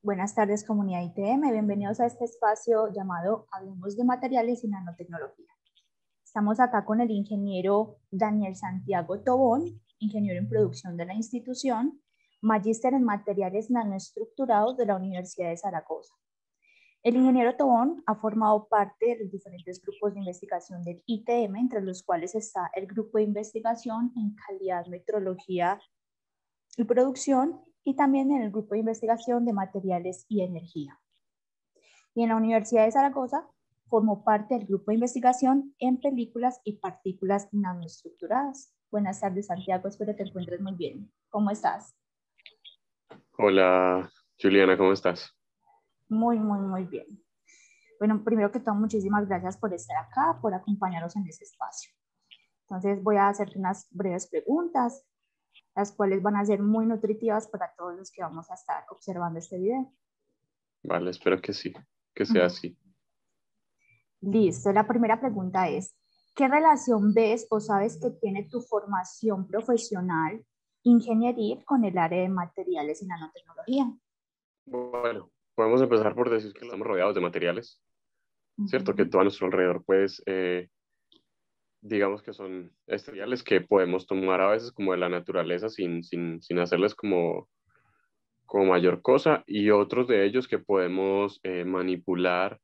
Buenas tardes, comunidad ITM. Bienvenidos a este espacio llamado Hablemos de Materiales y Nanotecnología. Estamos acá con el ingeniero Daniel Santiago Tobón, ingeniero en producción de la institución, magíster en materiales nanoestructurados de la Universidad de Zaragoza. El ingeniero Tobón ha formado parte de los diferentes grupos de investigación del ITM, entre los cuales está el grupo de investigación en calidad, metrología y producción, y también en el grupo de investigación de materiales y energía. Y en la Universidad de Zaragoza formó parte del grupo de investigación en películas y partículas nanoestructuradas. Buenas tardes, Santiago, espero te encuentres muy bien. ¿Cómo estás? Hola, Juliana, ¿cómo estás? Muy bien. Bueno, primero que todo, muchísimas gracias por estar acá, por acompañarnos en este espacio. Entonces voy a hacerte unas breves preguntas, las cuales van a ser muy nutritivas para todos los que vamos a estar observando este video. Vale, espero que sí, que sea así. Listo, la primera pregunta es, ¿qué relación ves o sabes que tiene tu formación profesional ingeniería con el área de materiales y nanotecnología? Bueno, podemos empezar por decir que estamos rodeados de materiales, ¿cierto? Que todo a nuestro alrededor, pues, digamos que son materiales que podemos tomar a veces como de la naturaleza sin hacerles como mayor cosa, y otros de ellos que podemos manipular,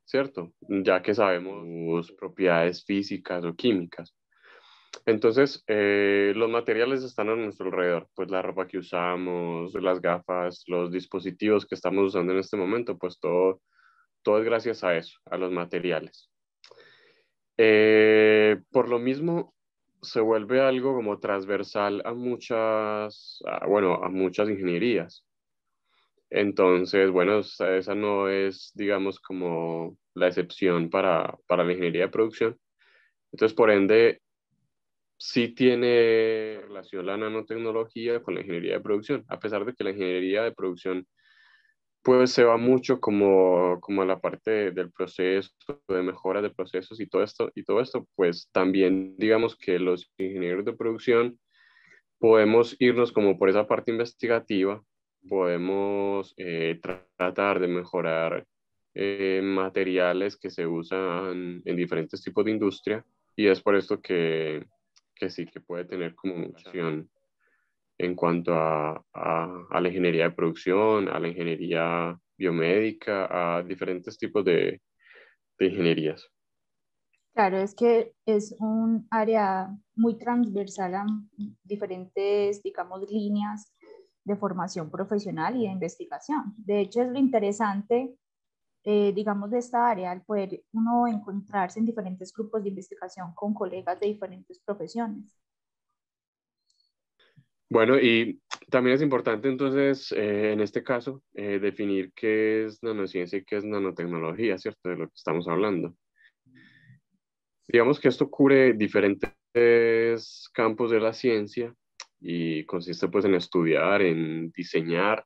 ¿cierto? Ya que sabemos sus propiedades físicas o químicas. Entonces, los materiales están a nuestro alrededor, pues la ropa que usamos, las gafas, los dispositivos que estamos usando en este momento, pues todo es gracias a eso, a los materiales. Por lo mismo, se vuelve algo como transversal a bueno, a muchas ingenierías. Entonces, bueno, esa no es, digamos, como la excepción para la ingeniería de producción. Entonces, por ende, sí tiene relación la nanotecnología con la ingeniería de producción, a pesar de que la ingeniería de producción pues se va mucho como a la parte del proceso, de mejora de procesos y todo esto, pues también digamos que los ingenieros de producción podemos irnos como por esa parte investigativa, podemos tratar de mejorar materiales que se usan en diferentes tipos de industria, y es por esto que sí, que puede tener como mucha acción en cuanto a la ingeniería de producción, a la ingeniería biomédica, a diferentes tipos de ingenierías. Claro, es que es un área muy transversal a diferentes, digamos, líneas de formación profesional y de investigación. De hecho, es lo interesante, digamos, de esta área, al poder uno encontrarse en diferentes grupos de investigación con colegas de diferentes profesiones. Bueno, y también es importante entonces, en este caso, definir qué es nanociencia y qué es nanotecnología, ¿cierto? De lo que estamos hablando. Digamos que esto cubre diferentes campos de la ciencia y consiste pues en estudiar, en diseñar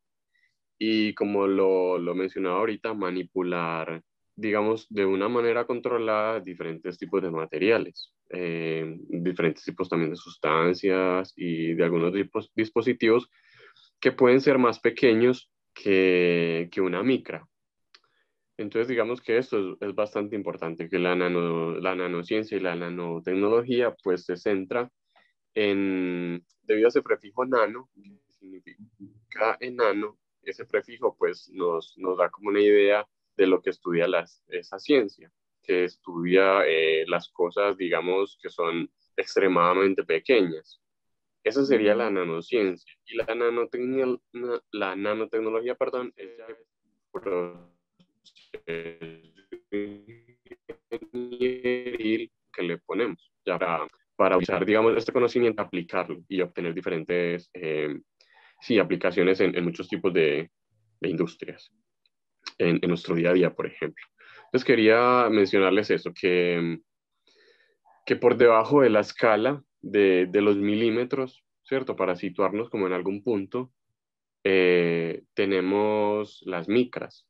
y, como lo mencionaba ahorita, manipular, digamos, de una manera controlada diferentes tipos de materiales, diferentes tipos también de sustancias y de algunos dispositivos que pueden ser más pequeños que una micra. Entonces, digamos que esto es bastante importante, que la nanociencia y la nanotecnología pues se centra debido a ese prefijo nano, que significa enano, ese prefijo pues nos da como una idea de lo que estudia esa ciencia, que estudia las cosas, digamos, que son extremadamente pequeñas. Esa sería la nanociencia. Y la nanotecnología, perdón, es ya ingenieril que le ponemos ya para usar, digamos, este conocimiento, aplicarlo y obtener diferentes sí, aplicaciones en muchos tipos de industrias, en nuestro día a día, por ejemplo. Entonces quería mencionarles eso, que por debajo de la escala de los milímetros, ¿cierto? Para situarnos como en algún punto, tenemos las micras.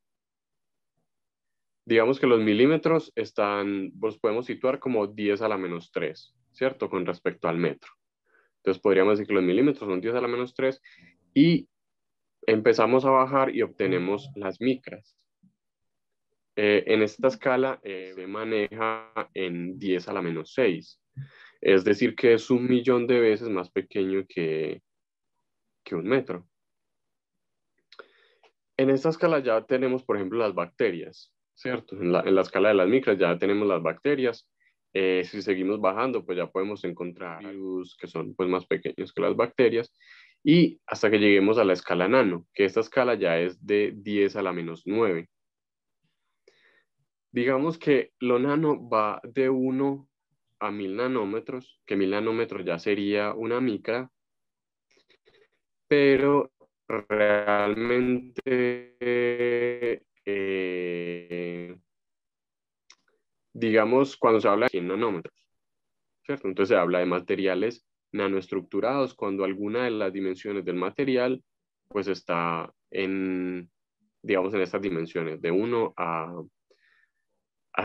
Digamos que los milímetros los podemos situar como 10 a la menos 3, ¿cierto? Con respecto al metro. Entonces podríamos decir que los milímetros son 10 a la menos 3 y empezamos a bajar y obtenemos las micras. En esta escala se maneja en 10 a la menos 6. Es decir, que es 1.000.000 de veces más pequeño que un metro. En esta escala ya tenemos, por ejemplo, las bacterias, ¿cierto? En la escala de las micras ya tenemos las bacterias. Si seguimos bajando, pues ya podemos encontrar virus que son pues, más pequeños que las bacterias. Y hasta que lleguemos a la escala nano, que esta escala ya es de 10 a la menos 9. Digamos que lo nano va de 1 a 1.000 nanómetros, que 1.000 nanómetros ya sería una micra, pero realmente, digamos, cuando se habla de 100 nanómetros, ¿cierto? Entonces se habla de materiales nanoestructurados cuando alguna de las dimensiones del material pues está en, digamos, en estas dimensiones, de 1 a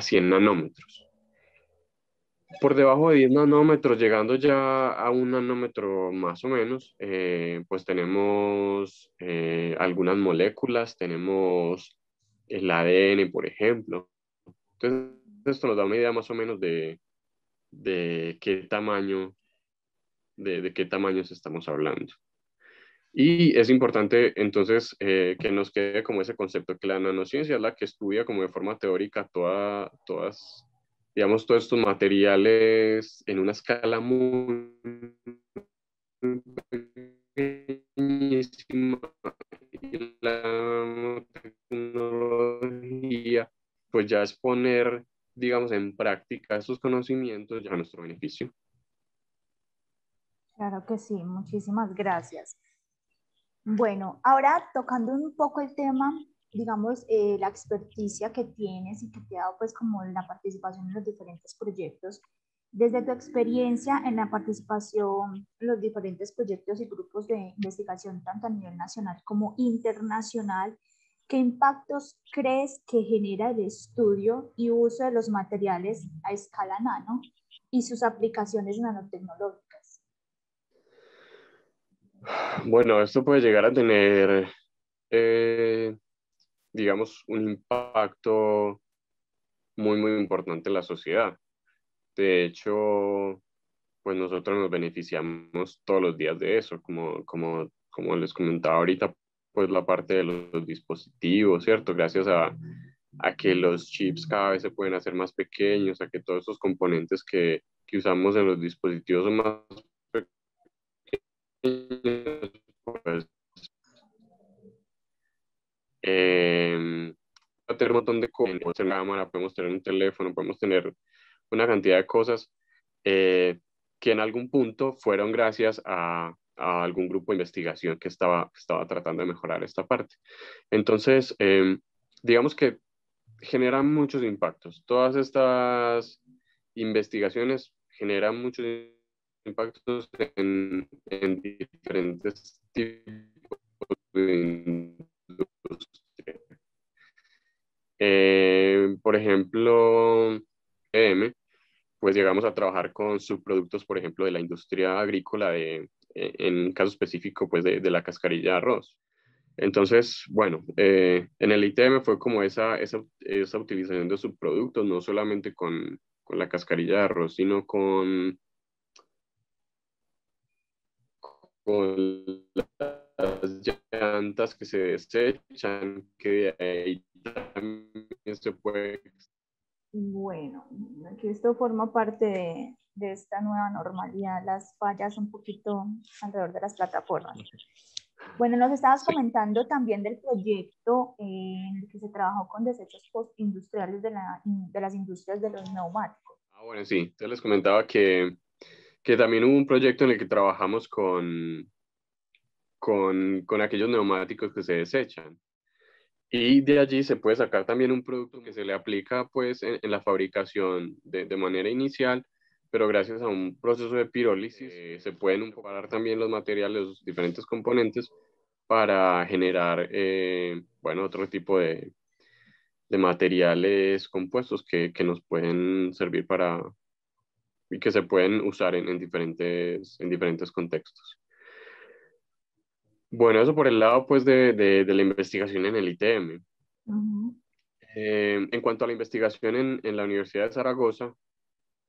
100 nanómetros. Por debajo de 10 nanómetros, llegando ya a 1 nanómetro más o menos, pues tenemos algunas moléculas, tenemos el ADN, por ejemplo. Entonces, esto nos da una idea más o menos de qué tamaño, de qué tamaños estamos hablando. Y es importante entonces que nos quede como ese concepto, que la nanociencia es la que estudia como de forma teórica todas, digamos, todos estos materiales en una escala muy pequeñísima. Y la tecnología, pues ya es poner, digamos, en práctica esos conocimientos ya a nuestro beneficio. Claro que sí, muchísimas gracias. Bueno, ahora tocando un poco el tema, digamos, la experticia que tienes y que te ha dado pues como la participación en los diferentes proyectos, desde tu experiencia en la participación en los diferentes proyectos y grupos de investigación, tanto a nivel nacional como internacional, ¿qué impactos crees que genera el estudio y uso de los materiales a escala nano y sus aplicaciones nanotecnológicas? Bueno, esto puede llegar a tener, digamos, un impacto muy importante en la sociedad. De hecho, pues nosotros nos beneficiamos todos los días de eso, como les comentaba ahorita, pues la parte de los dispositivos, ¿cierto? Gracias a que los chips cada vez se pueden hacer más pequeños, a que todos esos componentes que usamos en los dispositivos son más pequeños, pues podemos tener un montón de cosas, podemos tener una cámara, podemos tener un teléfono, podemos tener una cantidad de cosas que en algún punto fueron gracias a algún grupo de investigación que estaba tratando de mejorar esta parte. Entonces, digamos que generan muchos impactos. Todas estas investigaciones generan muchos impactos en diferentes tipos de industria. Por ejemplo, pues llegamos a trabajar con subproductos, por ejemplo, de la industria agrícola, en caso específico, pues de la cascarilla de arroz. Entonces, bueno, en el ITM fue como esa utilización de subproductos, no solamente con la cascarilla de arroz, sino con las llantas que se desechan, que de ahí también se puede. Bueno, que esto forma parte de esta nueva normalidad, las fallas un poquito alrededor de las plataformas. Bueno, nos estabas Sí. comentando también del proyecto en el que se trabajó con desechos postindustriales de las industrias de los neumáticos. Bueno, sí, entonces les comentaba que también hubo un proyecto en el que trabajamos con aquellos neumáticos que se desechan. Y de allí se puede sacar también un producto que se le aplica pues en la fabricación de manera inicial, pero gracias a un proceso de pirólisis se pueden separar también los materiales, los diferentes componentes para generar, bueno, otro tipo de materiales compuestos que nos pueden servir para y que se pueden usar en diferentes contextos. Bueno, eso por el lado pues de la investigación en el ITM. Ujú, En cuanto a la investigación en la Universidad de Zaragoza,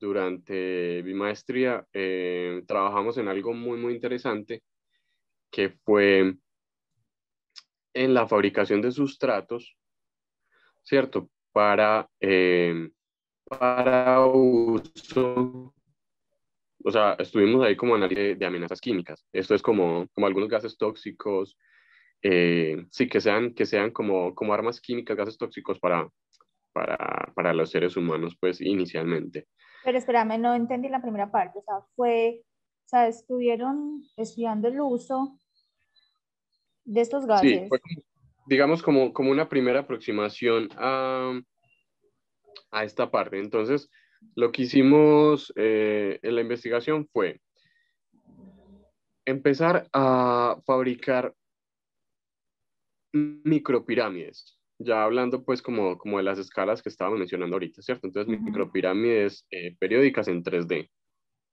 durante mi maestría trabajamos en algo muy, muy interesante que fue en la fabricación de sustratos, ¿cierto? Para uso, o sea, estuvimos ahí como análisis de amenazas químicas. Esto es como algunos gases tóxicos, sí, que sean como armas químicas, gases tóxicos para los seres humanos, pues inicialmente. pero espérame, no entendí la primera parte. O sea, o sea, estuvieron estudiando el uso de estos Sí, gases. digamos como una primera aproximación a esta parte. Entonces, lo que hicimos en la investigación fue empezar a fabricar micropirámides, ya hablando pues como de las escalas que estábamos mencionando ahorita, ¿cierto? Entonces, Ujú, micropirámides periódicas en 3D.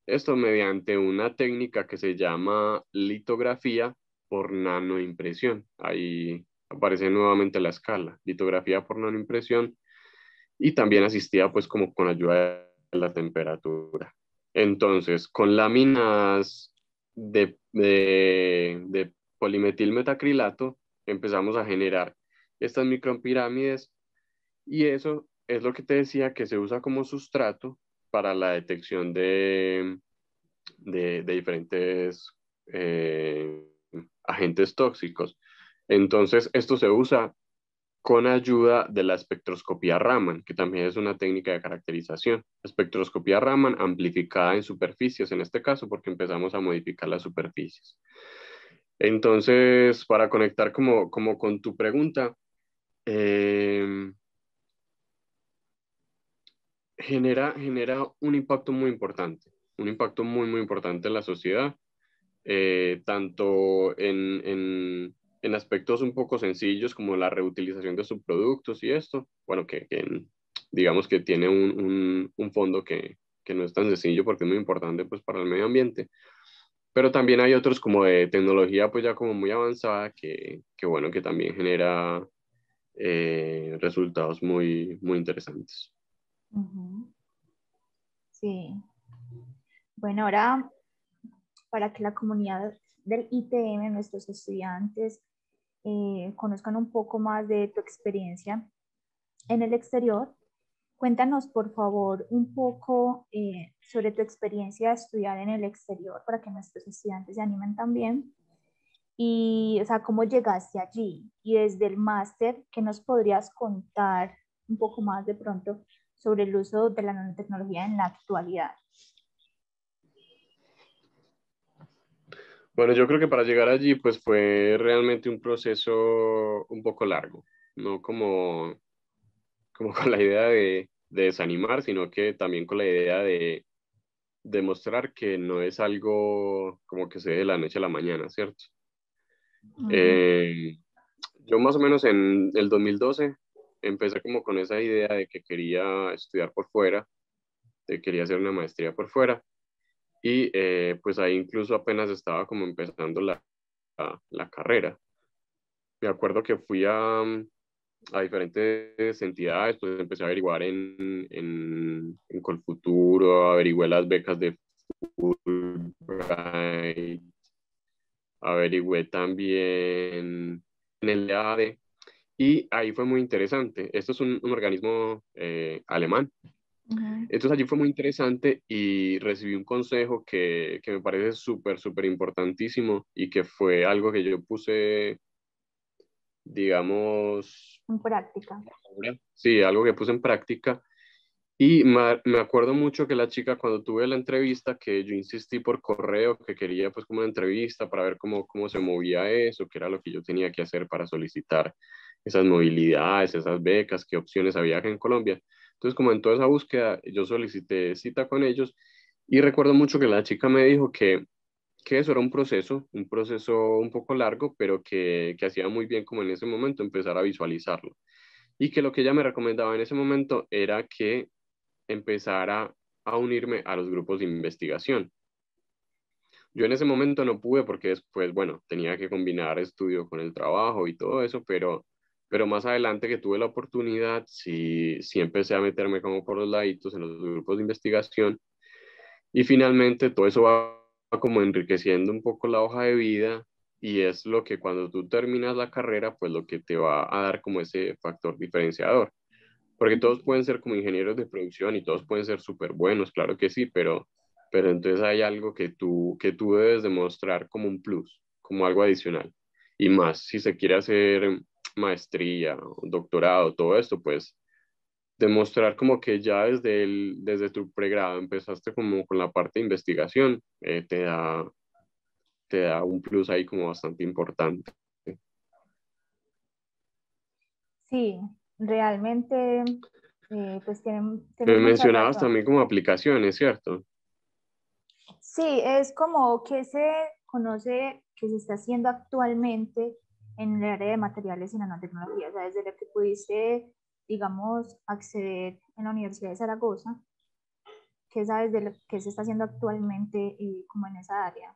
Esto mediante una técnica que se llama litografía por nanoimpresión. Ahí aparece nuevamente la escala, litografía por nanoimpresión, y también asistida pues como con ayuda de la temperatura. Entonces, con láminas de polimetilmetacrilato empezamos a generar estas micropirámides, y eso es lo que te decía que se usa como sustrato para la detección de diferentes eh, agentes tóxicos. Entonces, esto se usa con ayuda de la espectroscopía Raman, que también es una técnica de caracterización. Espectroscopía Raman amplificada en superficies, en este caso, porque empezamos a modificar las superficies. Entonces, para conectar como con tu pregunta, eh, genera un impacto muy, muy importante en la sociedad, tanto en aspectos un poco sencillos como la reutilización de subproductos y esto, bueno, digamos que tiene un fondo que no es tan sencillo porque es muy importante pues para el medio ambiente, pero también hay otros como de tecnología pues ya como muy avanzada que bueno, que también genera resultados muy, muy interesantes. ujú. Sí. Bueno, ahora para que la comunidad del ITM, nuestros estudiantes, conozcan un poco más de tu experiencia en el exterior, cuéntanos por favor un poco sobre tu experiencia de estudiar en el exterior para que nuestros estudiantes se animen también. Y, o sea, cómo llegaste allí y desde el máster, ¿qué nos podrías contar un poco más de pronto sobre el uso de la nanotecnología en la actualidad? Bueno, yo creo que para llegar allí, pues fue realmente un proceso un poco largo, no como con la idea de desanimar, sino que también con la idea de demostrar que no es algo como que se dé de la noche a la mañana, ¿cierto? Ujú, Eh, yo más o menos en el 2012 empecé como con esa idea de que quería estudiar por fuera, de que quería hacer una maestría por fuera, y pues ahí incluso apenas estaba como empezando la carrera. Me acuerdo que fui a diferentes entidades, pues empecé a averiguar en Colfuturo, averigué las becas de Fulbright, averigüé también en el EADE, y ahí fue muy interesante. Esto es un organismo alemán. ujú. Entonces allí fue muy interesante y recibí un consejo que me parece súper, súper importantísimo y que fue algo que yo puse, digamos, En práctica. sí, algo que puse en práctica. Y me acuerdo mucho que la chica, cuando tuve la entrevista, que yo insistí por correo, que quería pues como una entrevista para ver cómo se movía eso, qué era lo que yo tenía que hacer para solicitar esas movilidades, esas becas, qué opciones había acá en Colombia. Entonces, como en toda esa búsqueda, yo solicité cita con ellos, y recuerdo mucho que la chica me dijo que eso era un proceso un poco largo, pero que hacía muy bien como en ese momento empezar a visualizarlo. Y que lo que ella me recomendaba en ese momento era que empezara a unirme a los grupos de investigación. Yo en ese momento no pude porque después, bueno, tenía que combinar estudio con el trabajo y todo eso, pero más adelante que tuve la oportunidad, sí, sí empecé a meterme como por los laditos en los grupos de investigación y finalmente todo eso va como enriqueciendo un poco la hoja de vida y es lo que cuando tú terminas la carrera, pues lo que te va a dar como ese factor diferenciador. Porque todos pueden ser como ingenieros de producción y todos pueden ser súper buenos, claro que sí, pero entonces hay algo que tú debes demostrar como un plus, como algo adicional. Y más, si se quiere hacer maestría, doctorado, todo esto, pues demostrar como que ya desde tu pregrado empezaste como con la parte de investigación, te da un plus ahí como bastante importante. Sí, realmente, pues Me tienes mucha mencionabas razón. también como aplicaciones, ¿cierto? Sí, es como que se conoce que se está haciendo actualmente en el área de materiales y nanotecnología, o sea, desde lo que pudiste, digamos, acceder en la Universidad de Zaragoza, ¿qué sabes de lo que se está haciendo actualmente como en esa área?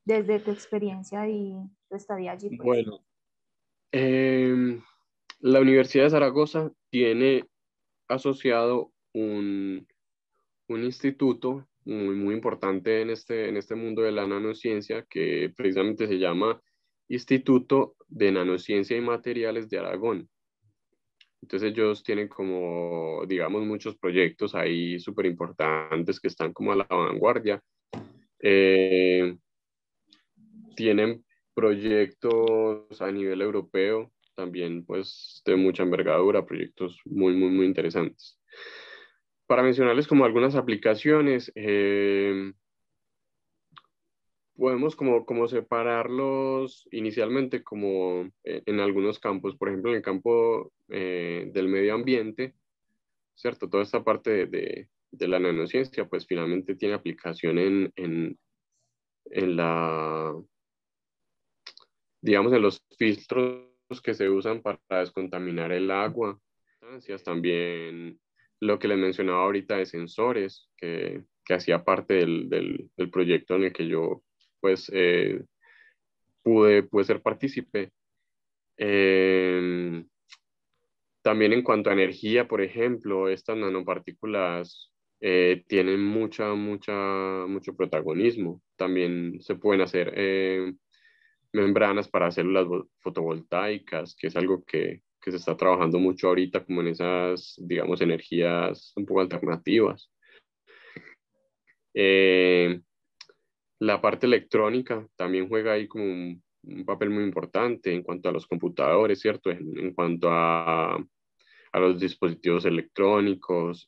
Desde tu experiencia y tu estadía allí, pues. Bueno, em, la Universidad de Zaragoza tiene asociado un instituto muy importante en este mundo de la nanociencia que precisamente se llama Instituto de Nanociencia y Materiales de Aragón. Entonces ellos tienen como, digamos, muchos proyectos ahí súper importantes que están como a la vanguardia. Eh, Tienen proyectos a nivel europeo, también pues de mucha envergadura, proyectos muy interesantes. Para mencionarles como algunas aplicaciones, podemos como separarlos inicialmente como en algunos campos, por ejemplo en el campo del medio ambiente, ¿cierto? Toda esta parte de la nanociencia pues finalmente tiene aplicación en la, digamos, en los filtros que se usan para descontaminar el agua, sustancias, también lo que les mencionaba ahorita de sensores, que hacía parte del proyecto en el que yo pues pude ser partícipe. Eh, También en cuanto a energía, por ejemplo, estas nanopartículas tienen mucho protagonismo. También se pueden hacer membranas para células fotovoltaicas, que es algo que se está trabajando mucho ahorita, como en esas, digamos, energías un poco alternativas. Eh, la parte electrónica también juega ahí como un papel muy importante en cuanto a los computadores, ¿cierto? En cuanto a los dispositivos electrónicos.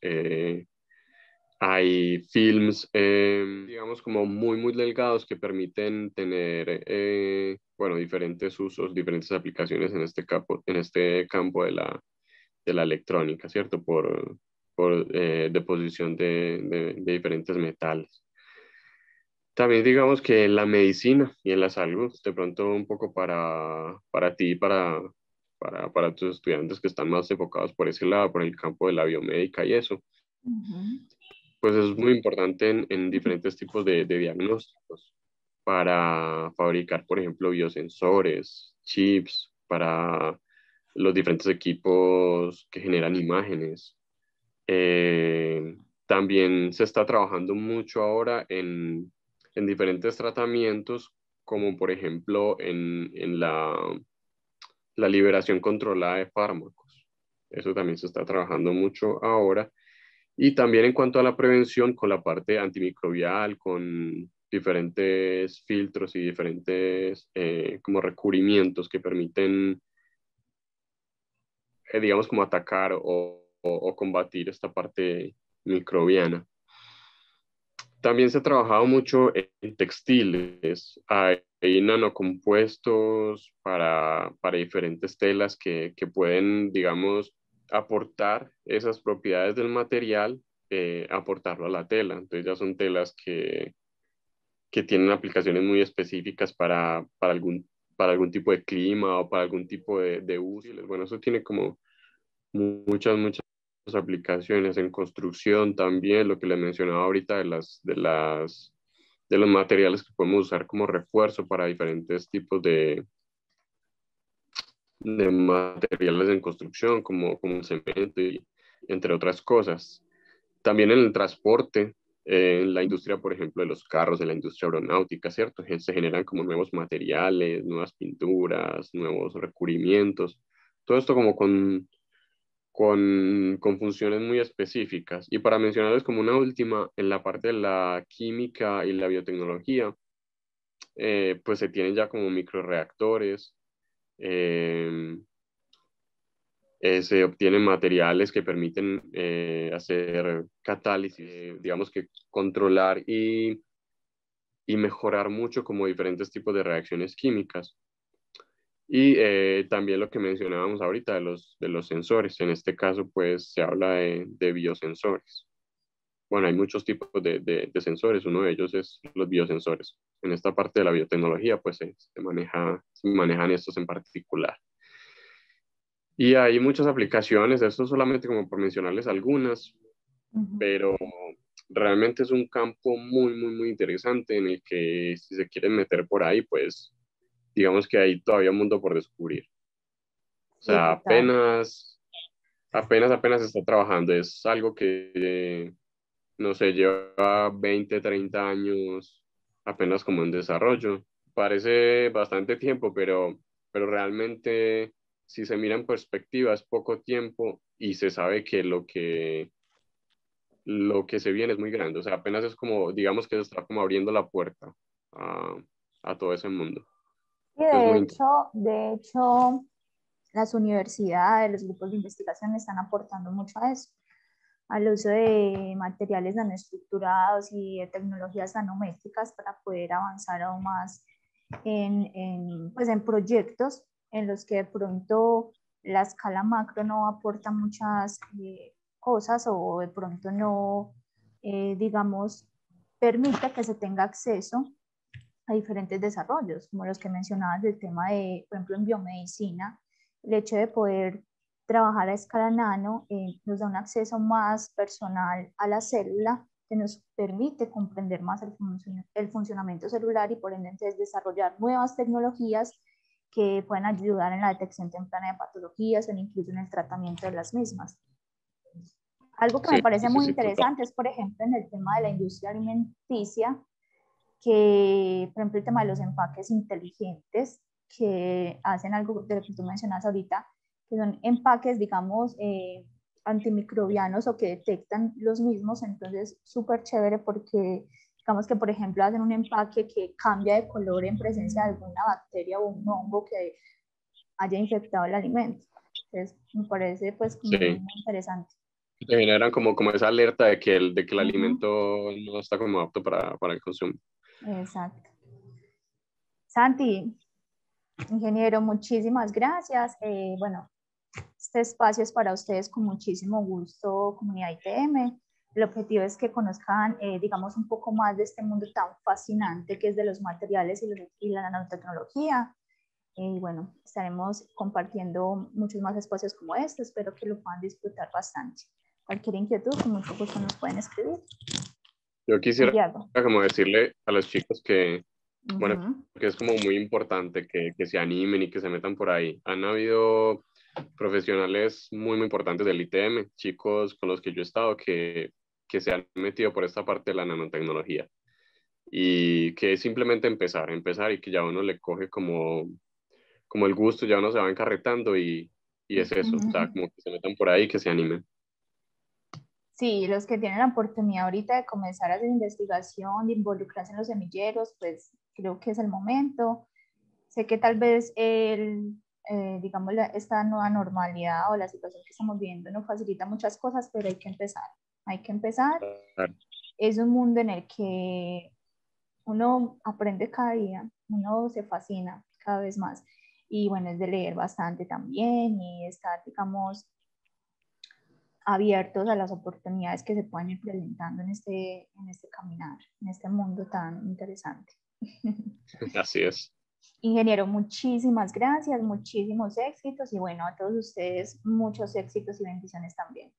Hay films, digamos, como muy delgados que permiten tener, bueno, diferentes usos, diferentes aplicaciones en este campo de la electrónica, ¿cierto? Por deposición de diferentes metales. También digamos que en la medicina y en la salud, de pronto un poco para ti y para tus estudiantes que están más enfocados por ese lado, por el campo de la biomédica y eso, Ujú. pues es muy importante en diferentes tipos de diagnósticos para fabricar, por ejemplo, biosensores, chips, para los diferentes equipos que generan imágenes. También se está trabajando mucho ahora en diferentes tratamientos, como por ejemplo en la liberación controlada de fármacos. Eso también se está trabajando mucho ahora. Y también en cuanto a la prevención, con la parte antimicrobial, con diferentes filtros y diferentes como recubrimientos que permiten, digamos, como atacar o combatir esta parte microbiana. También se ha trabajado mucho en textiles. Hay nanocompuestos para diferentes telas que pueden, digamos, aportar esas propiedades del material, aportarlo a la tela. Entonces ya son telas que tienen aplicaciones muy específicas para algún tipo de clima o para algún tipo de uso. Bueno, eso tiene como muchas aplicaciones en construcción también, lo que le mencionaba ahorita de las de los materiales que podemos usar como refuerzo para diferentes tipos de materiales en construcción, como el cemento y entre otras cosas. También en el transporte, en la industria, por ejemplo, de los carros, en la industria aeronáutica, ¿cierto? Se generan como nuevos materiales, nuevas pinturas, nuevos recubrimientos, todo esto como con funciones muy específicas. Y para mencionarles como una última, en la parte de la química y la biotecnología, pues se tienen ya como microreactores, eh, se obtienen materiales que permiten hacer catálisis, digamos que controlar y mejorar mucho como diferentes tipos de reacciones químicas. Y también lo que mencionábamos ahorita de los sensores. En este caso, pues se habla de biosensores. Bueno, hay muchos tipos de sensores. Uno de ellos es los biosensores. En esta parte de la biotecnología, pues se manejan estos en particular. Y hay muchas aplicaciones, esto solamente como por mencionarles algunas, pero realmente es un campo muy interesante en el que si se quieren meter por ahí, pues digamos que hay todavía un mundo por descubrir. O Sí, sea, total. apenas está trabajando, es algo que, no sé, lleva 20 30 años apenas como en desarrollo. Parece bastante tiempo, pero realmente si se mira en perspectiva es poco tiempo y se sabe que lo que se viene es muy grande. O sea, apenas es como, digamos que se está como abriendo la puerta a, a todo ese mundo. Y Es muy de hecho, las universidades, los grupos de investigación están aportando mucho a eso, al uso de materiales nanoestructurados y de tecnologías nanométricas para poder avanzar aún más pues en proyectos en los que de pronto la escala macro no aporta muchas cosas o de pronto no, digamos, permite que se tenga acceso a diferentes desarrollos, como los que mencionabas del tema de, por ejemplo, en biomedicina, el hecho de poder trabajar a escala nano nos da un acceso más personal a la célula que nos permite comprender más el funcionamiento celular y por ende entonces desarrollar nuevas tecnologías que pueden ayudar en la detección temprana de patologías o incluso en el tratamiento de las mismas. Algo que me parece muy total. interesante es, por ejemplo, en el tema de la industria alimenticia, que, por ejemplo, el tema de los empaques inteligentes, que hacen algo de lo que tú mencionas ahorita, que son empaques, digamos, antimicrobianos o que detectan los mismos, entonces súper chévere porque, digamos que, por ejemplo, hacen un empaque que cambia de color en presencia de alguna bacteria o un hongo que haya infectado el alimento. Entonces, me parece, pues, muy Sí. interesante. Te generan como esa alerta de que el Uh -huh. alimento no está como apto para el consumo. Exacto. Santi, ingeniero, muchísimas gracias. Bueno, este espacio es para ustedes con muchísimo gusto, comunidad ITM. El objetivo es que conozcan, digamos, un poco más de este mundo tan fascinante que es de los materiales y la nanotecnología. Y bueno, estaremos compartiendo muchos más espacios como este. Espero que lo puedan disfrutar bastante. Cualquier inquietud, con mucho gusto nos pueden escribir. Yo quisiera Santiago. como decirle a los chicos que, Uh bueno, -huh. que es como muy importante que se animen y que se metan por ahí. Han habido profesionales muy importantes del ITM, chicos con los que yo he estado que se han metido por esta parte de la nanotecnología y que es simplemente empezar y que ya uno le coge como el gusto, ya uno se va encarretando y es eso, o sea, como que se metan por ahí y que se animen. Sí, los que tienen la oportunidad ahorita de comenzar a hacer investigación, de involucrarse en los semilleros, pues creo que es el momento. Sé que tal vez digamos, esta nueva normalidad o la situación que estamos viendo no facilita muchas cosas, pero hay que empezar. Hay que empezar. Es un mundo en el que uno aprende cada día, uno se fascina cada vez más. Y bueno, es de leer bastante también y estar, digamos, abiertos a las oportunidades que se pueden ir presentando en este caminar, en este mundo tan interesante. Así es. Ingeniero, muchísimas gracias, muchísimos éxitos y bueno, a todos ustedes muchos éxitos y bendiciones también.